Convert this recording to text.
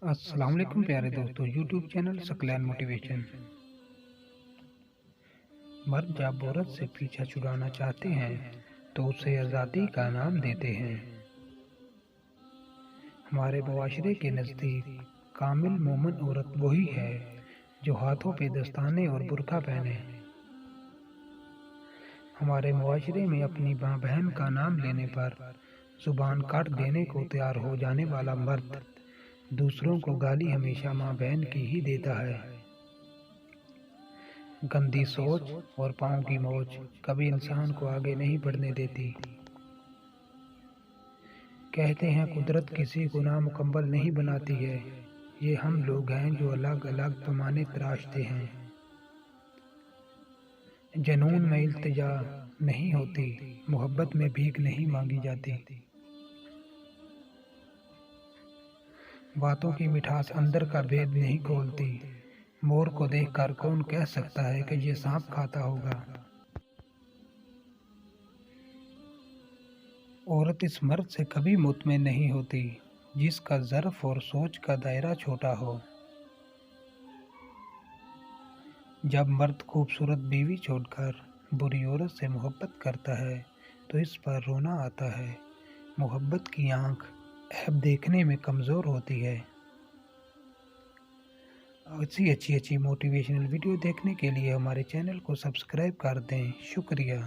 अस्सलाम वालेकुम प्यारे दोस्तों, यूट्यूब चैनल सकलैन मोटिवेशन। मर्द जब औरत से पीछा छुड़ाना चाहते हैं तो उसे आज़ादी का नाम देते हैं। हमारे मुआशरे के नज़दीक कामिल मोमिन औरत वही है जो हाथों पे दस्ताने और बुर्का पहने। हमारे मुआशरे में अपनी माँ बहन का नाम लेने पर जुबान काट देने को तैयार हो जाने वाला मर्द दूसरों को गाली हमेशा माँ बहन की ही देता है। गंदी सोच और पाँव की मौज कभी इंसान को आगे नहीं बढ़ने देती। कहते हैं कुदरत किसी को नामुकम्मल नहीं बनाती है, ये हम लोग हैं जो अलग अलग पैमाने तराशते हैं। जनून में इल्तिजा नहीं होती, मोहब्बत में भीख नहीं मांगी जाती। बातों की मिठास अंदर का भेद नहीं खोलती। मोर को देखकर कौन कह सकता है कि ये सांप खाता होगा। औरत इस मर्द से कभी मुतमिन नहीं होती जिसका ज़र्फ और सोच का दायरा छोटा हो। जब मर्द खूबसूरत बीवी छोड़कर बुरी औरत से मोहब्बत करता है तो इस पर रोना आता है। मोहब्बत की आँख ऐब देखने में कमज़ोर होती है। अच्छी मोटिवेशनल वीडियो देखने के लिए हमारे चैनल को सब्सक्राइब कर दें। शुक्रिया।